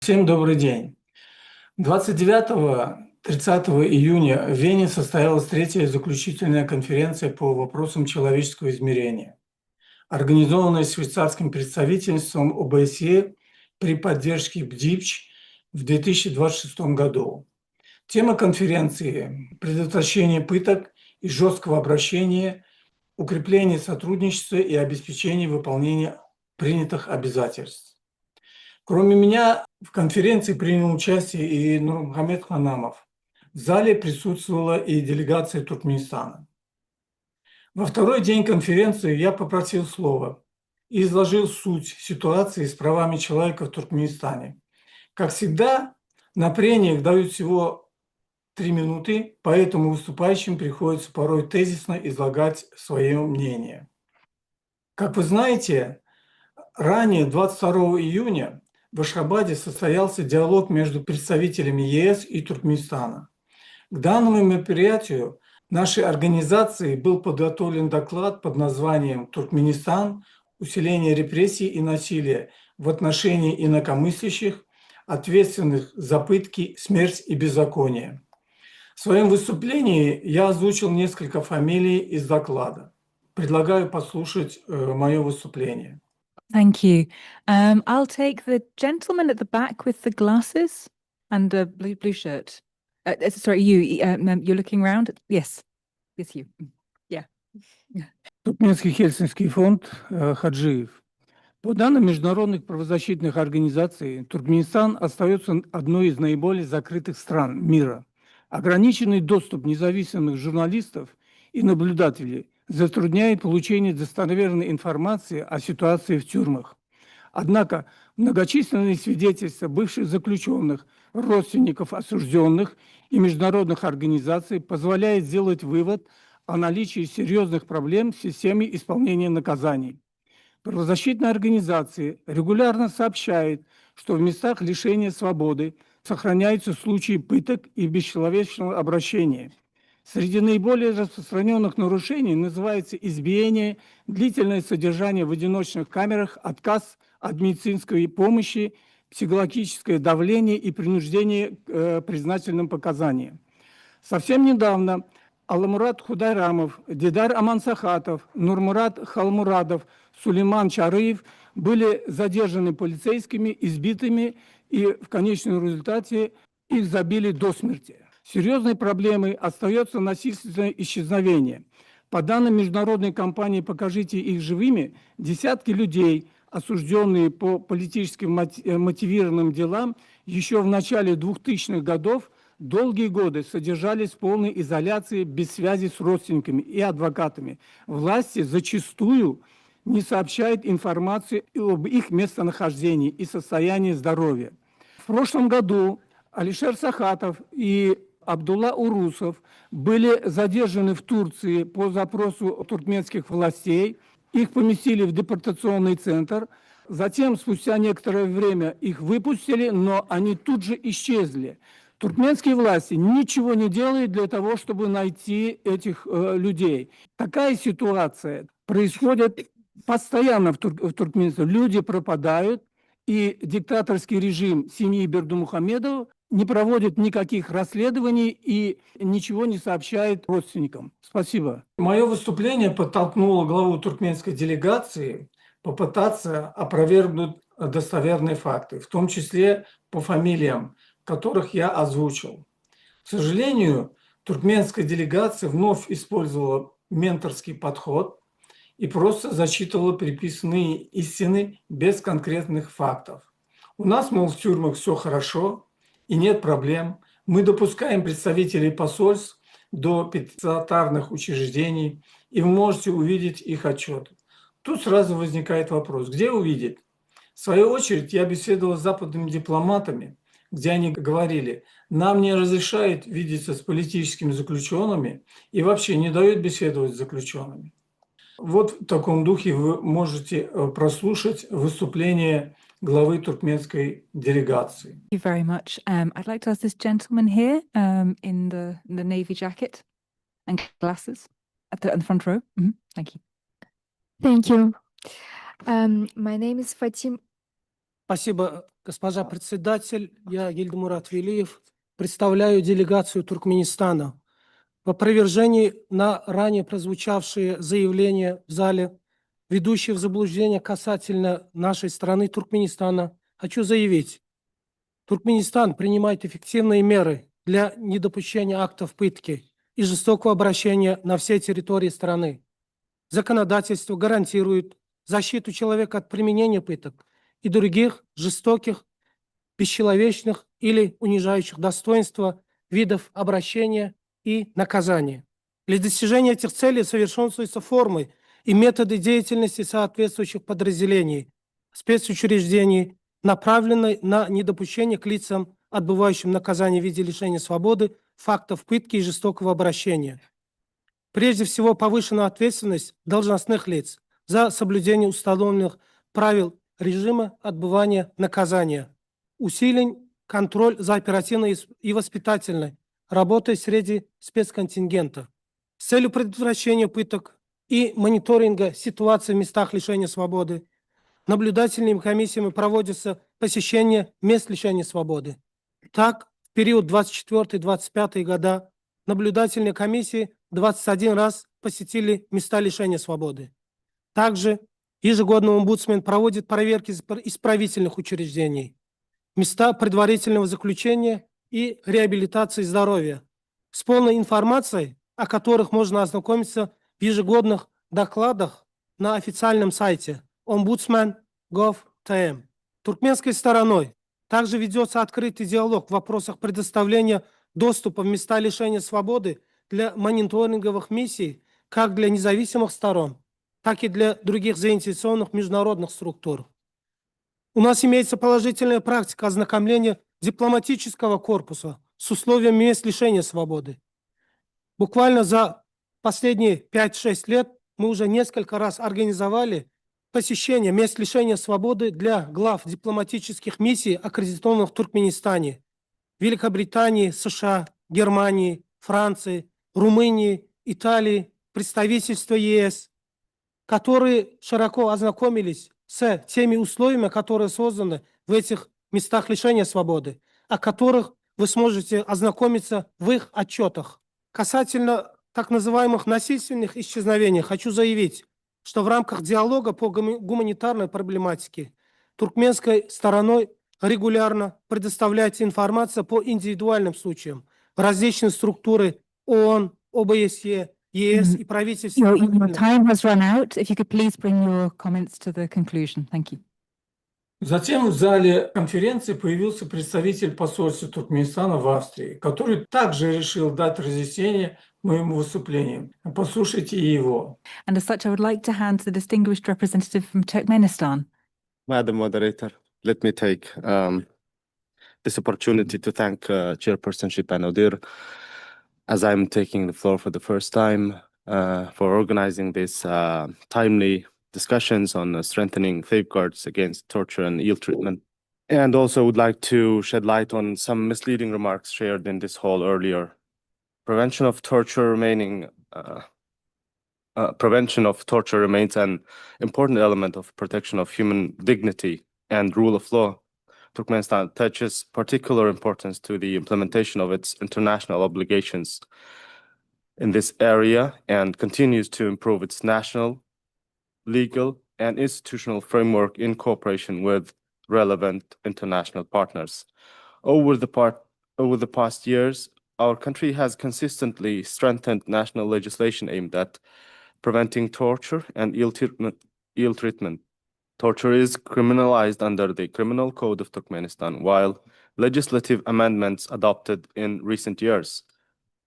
Всем добрый день. 29-30 июня в Вене состоялась третья заключительная конференция по вопросам человеческого измерения, организованная швейцарским представительством ОБСЕ при поддержке БДИПЧ в 2026 году. Тема конференции – предотвращение пыток и жесткого обращения, укрепление сотрудничества и обеспечение выполнения принятых обязательств. Кроме меня в конференции принял участие и Нурмухамед Ханамов. В зале присутствовала и делегация Туркменистана. Во второй день конференции я попросил слова и изложил суть ситуации с правами человека в Туркменистане. Как всегда, на прениях дают всего 3 минуты, поэтому выступающим приходится порой тезисно излагать свое мнение. Как вы знаете, ранее, 22 июня, в Ашхабаде состоялся диалог между представителями ЕС и Туркменистана. К данному мероприятию нашей организации был подготовлен доклад под названием «Туркменистан. Усиление репрессий и насилия в отношении инакомыслящих, ответственных за пытки, смерть и беззаконие». В своем выступлении я озвучил несколько фамилий из доклада. Предлагаю послушать мое выступление. Thank you. I'll take the gentleman at the back with the glasses and a blue shirt. Sorry, you're looking around? Yes, it's you. Yeah. Туркменский Хельсинский фонд Хаджиев. По данным международных правозащитных организаций, Туркменистан остается одной из наиболее закрытых стран мира. Ограниченный доступ независимых журналистов и наблюдателей затрудняет получение достоверной информации о ситуации в тюрьмах. Однако многочисленные свидетельства бывших заключенных, родственников осужденных и международных организаций позволяют сделать вывод о наличии серьезных проблем в системе исполнения наказаний. Правозащитные организации регулярно сообщают, что в местах лишения свободы сохраняются случаи пыток и бесчеловечного обращения. Среди наиболее распространенных нарушений называются избиение, длительное содержание в одиночных камерах, отказ от медицинской помощи, психологическое давление и принуждение к признательным показаниям. Совсем недавно Аламурат Худайрамов, Дидар Амансахатов, Нурмурат Халмурадов, Сулейман Чарыев были задержаны полицейскими, избитыми, и в конечном результате их забили до смерти. Серьезной проблемой остается насильственное исчезновение. По данным международной компании «Покажите их живыми», десятки людей, осужденные по политически мотивированным делам, еще в начале 2000-х годов долгие годы содержались в полной изоляции без связи с родственниками и адвокатами. Власти зачастую не сообщают информацию об их местонахождении и состоянии здоровья. В прошлом году Алишер Сахатов и Абдулла Урусов были задержаны в Турции по запросу туркменских властей. Их поместили в депортационный центр. Затем, спустя некоторое время, их выпустили, но они тут же исчезли. Туркменские власти ничего не делают для того, чтобы найти этих людей. Такая ситуация происходит постоянно в Туркменистане. Люди пропадают, и диктаторский режим семьи Бердымухамедова не проводит никаких расследований и ничего не сообщает родственникам. Спасибо. Мое выступление подтолкнуло главу туркменской делегации попытаться опровергнуть достоверные факты, в том числе по фамилиям, которых я озвучил. К сожалению, туркменская делегация вновь использовала менторский подход и просто зачитывала приписанные истины без конкретных фактов. У нас, мол, в тюрьмах все хорошо и нет проблем. Мы допускаем представителей посольств до пенитенциарных учреждений, и вы можете увидеть их отчеты. Тут сразу возникает вопрос, где увидеть? В свою очередь я беседовал с западными дипломатами, где они говорили, нам не разрешают видеться с политическими заключенными и вообще не дают беседовать с заключенными. Вот в таком духе вы можете прослушать выступление главы туркменской делегации. Thank you very much. I'd like to ask this gentleman here in the navy jacket and glasses at the front row. Thank you. Thank you. My name is Fatim. Спасибо, Госпожа председатель, я Ельдмурат Велиев, представляю делегацию Туркменистана. В опровержении на ранее прозвучавшие заявления в зале, ведущие в заблуждение касательно нашей страны Туркменистана, хочу заявить, Туркменистан принимает эффективные меры для недопущения актов пытки и жестокого обращения на всей территории страны. Законодательство гарантирует защиту человека от применения пыток и других жестоких, бесчеловечных или унижающих достоинства видов обращения и наказания. Для достижения этих целей совершенствуются формы и методы деятельности соответствующих подразделений, спецучреждений, направленной на недопущение к лицам, отбывающим наказание в виде лишения свободы, фактов пытки и жестокого обращения. Прежде всего, повышенная ответственность должностных лиц за соблюдение установленных правил режима отбывания наказания. Усилен контроль за оперативной и воспитательной работой среди спецконтингента с целью предотвращения пыток и мониторинга ситуации в местах лишения свободы. Наблюдательными комиссиями проводятся посещения мест лишения свободы. Так, в период 24-25 года наблюдательные комиссии 21 раз посетили места лишения свободы. Также ежегодно омбудсмен проводит проверки исправительных учреждений, места предварительного заключения и реабилитации здоровья, с полной информацией, о которых можно ознакомиться в ежегодных докладах на официальном сайте ombudsman.gov.tm. Туркменской стороной также ведется открытый диалог в вопросах предоставления доступа в места лишения свободы для мониторинговых миссий как для независимых сторон, так и для других заинтересованных международных структур. У нас имеется положительная практика ознакомления дипломатического корпуса с условиями мест лишения свободы. Буквально за последние 5-6 лет мы уже несколько раз организовали посещение мест лишения свободы для глав дипломатических миссий, аккредитованных в Туркменистане, Великобритании, США, Германии, Франции, Румынии, Италии, представительства ЕС, которые широко ознакомились с теми условиями, которые созданы в этих местах лишения свободы, о которых вы сможете ознакомиться в их отчетах. Касательно так называемых насильственных исчезновений, хочу заявить, что в рамках диалога по гуманитарной проблематике туркменской стороной регулярно предоставляется информация по индивидуальным случаям в различные структуры ООН, ОБСЕ, ЕС и правительства. Your time has run out. If you could please bring your comments to the conclusion. Thank you. Затем в зале конференции появился представитель посольства Туркменистана в Австрии, который также решил дать разъяснение моему выступлению. Послушайте его. And as such, I would like to hand to the distinguished representative from Turkmenistan. Madam Moderator, let me take this opportunity to thank Chairperson Shilpan Odir, as I'm taking the floor for the first time, for organizing this timely discussions on strengthening safeguards against torture and ill treatment. And also would like to shed light on some misleading remarks shared in this hall earlier. Prevention of torture remains an important element of protection of human dignity and rule of law. Turkmenistan attaches particular importance to the implementation of its international obligations in this area and continues to improve its national, legal, and institutional framework in cooperation with relevant international partners. Over the past years, our country has consistently strengthened national legislation aimed at preventing torture and ill treatment. Torture is criminalized under the Criminal Code of Turkmenistan, while legislative amendments adopted in recent years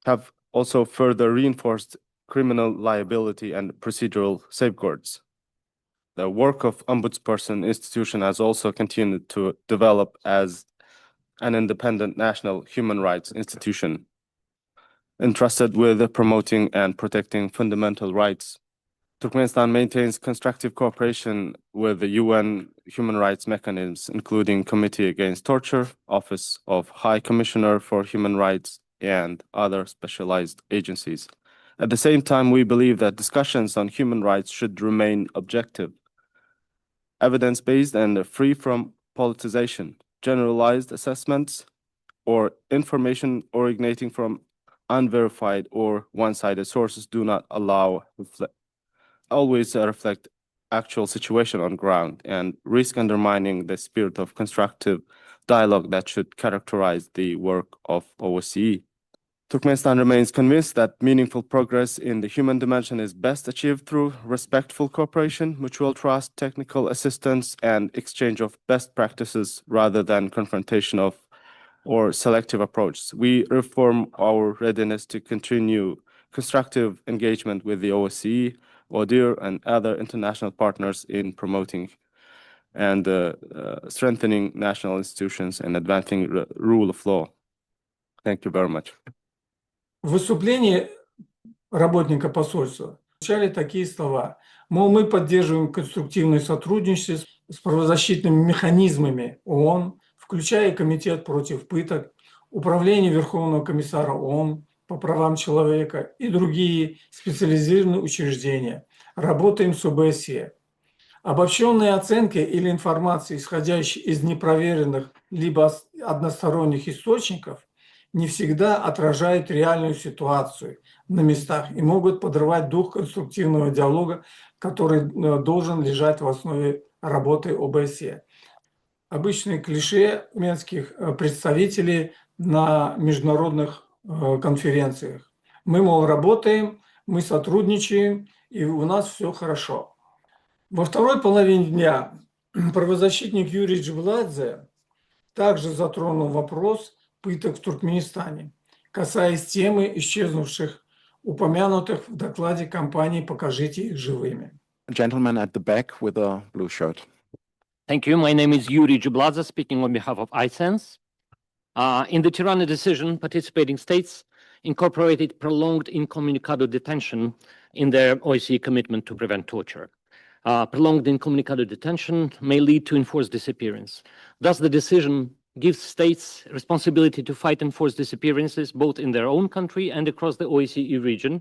have also further reinforced criminal liability and procedural safeguards. The work of Ombudsperson institution has also continued to develop as an independent national human rights institution entrusted with promoting and protecting fundamental rights. Turkmenistan maintains constructive cooperation with the UN human rights mechanisms, including Committee Against Torture, Office of High Commissioner for Human Rights, and other specialized agencies. At the same time, we believe that discussions on human rights should remain objective, evidence-based, and free from politicization. generalized assessments or information originating from unverified or one-sided sources do not always reflect actual situation on ground and risk undermining the spirit of constructive dialogue that should characterize the work of OSCE. Turkmenistan remains convinced that meaningful progress in the human dimension is best achieved through respectful cooperation, mutual trust, technical assistance, and exchange of best practices rather than confrontation of or selective approaches. We reaffirm our readiness to continue constructive engagement with the OSCE, ODIHR, and other international partners in promoting and strengthening national institutions and advancing rule of law. Thank you very much. В выступлении работника посольства звучали такие слова. Мол, мы поддерживаем конструктивное сотрудничество с правозащитными механизмами ООН, включая Комитет против пыток, Управление Верховного комиссара ООН по правам человека и другие специализированные учреждения. Работаем с ОБСЕ. Обобщенные оценки или информация, исходящая из непроверенных либо односторонних источников, не всегда отражают реальную ситуацию на местах и могут подрывать дух конструктивного диалога, который должен лежать в основе работы ОБСЕ. Обычные клише туркменских представителей на международных конференциях. Мы, мол, работаем, мы сотрудничаем, и у нас все хорошо. Во второй половине дня правозащитник Юрий Джибладзе также затронул вопрос пыток в Туркменистане, касаясь темы исчезнувших, упомянутых в докладе компании «Покажите их живыми». Gentleman at the back with a blue shirt. Thank you. My name is Yuri Jibladze, speaking on behalf of iSense. In the Tirana decision, participating states incorporated prolonged incommunicado detention in their OSCE commitment to prevent torture. Prolonged incommunicado detention may lead to enforced disappearance. Thus, the decision gives states responsibility to fight enforced disappearances both in their own country and across the OSCE region,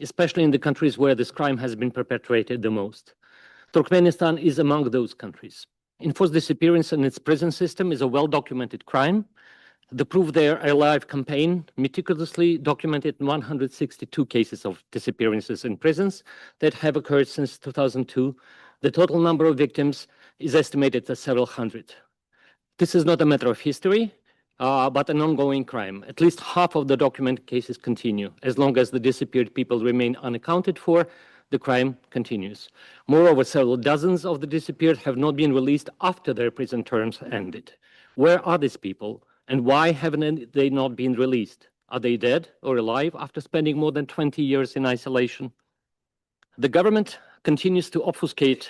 especially in the countries where this crime has been perpetrated the most. Turkmenistan is among those countries. Enforced disappearance in its prison system is a well-documented crime. The Prove They're Alive campaign meticulously documented 162 cases of disappearances in prisons that have occurred since 2002. The total number of victims is estimated at several hundred. This is not a matter of history, but an ongoing crime. At least half of the documented cases continue. As long as the disappeared people remain unaccounted for, the crime continues. Moreover, several dozens of the disappeared have not been released after their prison terms ended. Where are these people, and why haven't they not been released? Are they dead or alive after spending more than 20 years in isolation? The government continues to obfuscate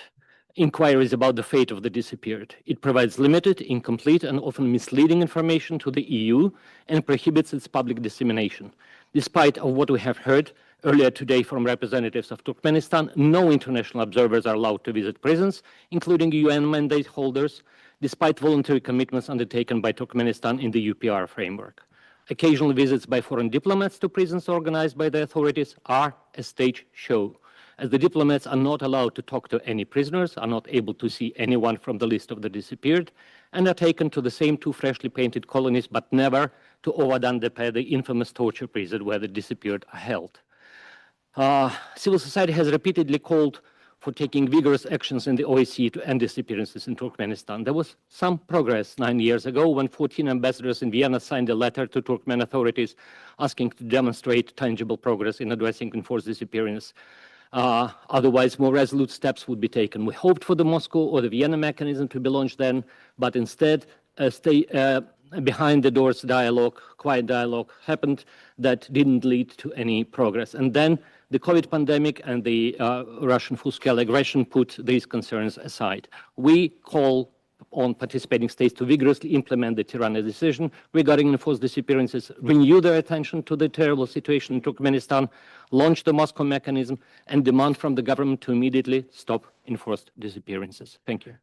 inquiries about the fate of the disappeared. It provides limited, incomplete, and often misleading information to the EU and prohibits its public dissemination. Despite of what we have heard earlier today from representatives of Turkmenistan, no international observers are allowed to visit prisons, including UN mandate holders, despite voluntary commitments undertaken by Turkmenistan in the UPR framework. Occasional visits by foreign diplomats to prisons organized by the authorities are a stage show, as the diplomats are not allowed to talk to any prisoners, are not able to see anyone from the list of the disappeared, and are taken to the same two freshly painted colonies, but never to Ovadan Tepe, the infamous torture prison where the disappeared are held. Civil society has repeatedly called for taking vigorous actions in the OSCE to end disappearances in Turkmenistan. There was some progress 9 years ago when 14 ambassadors in Vienna signed a letter to Turkmen authorities asking to demonstrate tangible progress in addressing enforced disappearance. Otherwise, more resolute steps would be taken. We hoped for the Moscow or the Vienna mechanism to be launched then, but instead, behind the doors dialogue, quiet dialogue happened that didn't lead to any progress. And then the COVID pandemic and the Russian full-scale aggression put these concerns aside. We call on participating states to vigorously implement the Tirana decision regarding enforced disappearances, renew their attention to the terrible situation in Turkmenistan, launch the Moscow mechanism, and demand from the government to immediately stop enforced disappearances. Thank you.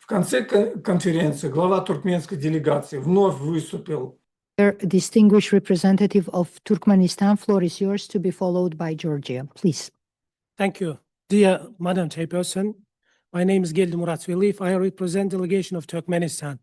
В конце конференции глава туркменской делегации вновь выступил. Distinguished representative of Turkmenistan, floor is yours, to be followed by Georgia. Please. Thank you. Dear Madam Chairperson, my name is Geldi Muratveliyev. I represent delegation of Turkmenistan.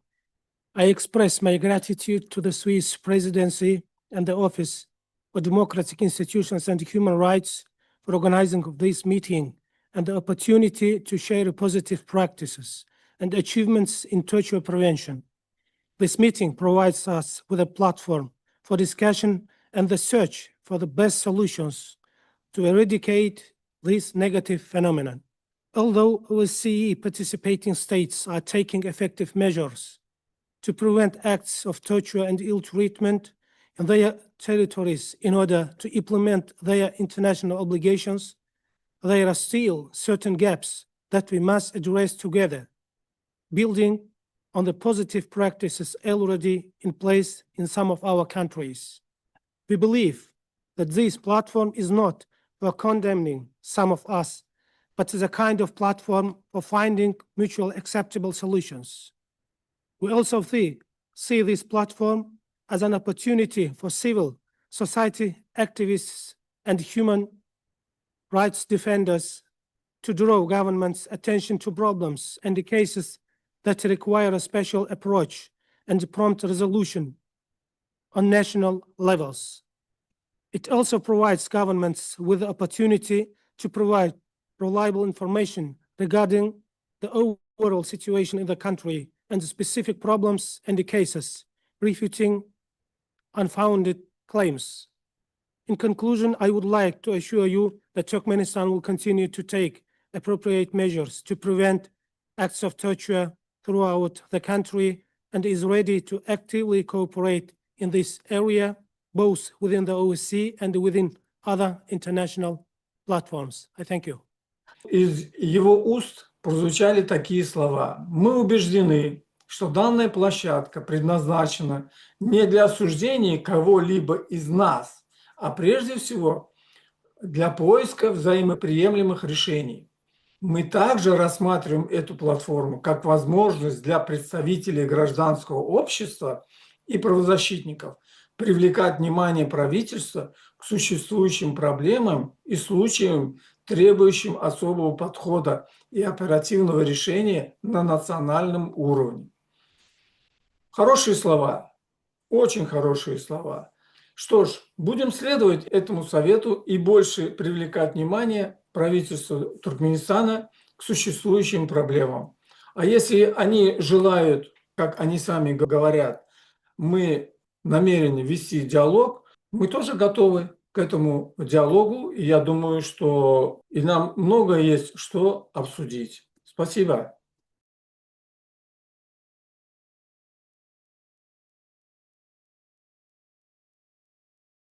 I express my gratitude to the Swiss presidency and the Office for Democratic Institutions and Human Rights for organizing of this meeting and the opportunity to share positive practices and achievements in torture prevention. This meeting provides us with a platform for discussion and the search for the best solutions to eradicate this negative phenomenon. Although OSCE participating states are taking effective measures to prevent acts of torture and ill treatment in their territories in order to implement their international obligations, there are still certain gaps that we must address together, building on the positive practices already in place in some of our countries. We believe that this platform is not for condemning some of us, but is a kind of platform for finding mutually acceptable solutions. We also see this platform as an opportunity for civil society activists and human rights defenders to draw government's attention to problems and the cases that require a special approach and prompt resolution on national levels. It also provides governments with the opportunity to provide reliable information regarding the overall situation in the country and the specific problems and the cases, refuting unfounded claims. In conclusion, I would like to assure you that Turkmenistan will continue to take appropriate measures to prevent acts of torture throughout the country and is ready to actively cooperate in this area, both within the OSCE and within other international platforms. I thank you. Из его уст прозвучали такие слова. Мы убеждены, что данная площадка предназначена не для осуждения кого-либо из нас, а прежде всего для поиска взаимоприемлемых решений. Мы также рассматриваем эту платформу как возможность для представителей гражданского общества и правозащитников привлекать внимание правительства к существующим проблемам и случаям, требующим особого подхода и оперативного решения на национальном уровне. Хорошие слова, очень хорошие слова. Что ж, будем следовать этому совету и больше привлекать внимание правительства Туркменистана к существующим проблемам. А если они желают, как они сами говорят, мы намерены вести диалог, мы тоже готовы к этому диалогу. И я думаю, что и нам многое есть что обсудить. Спасибо.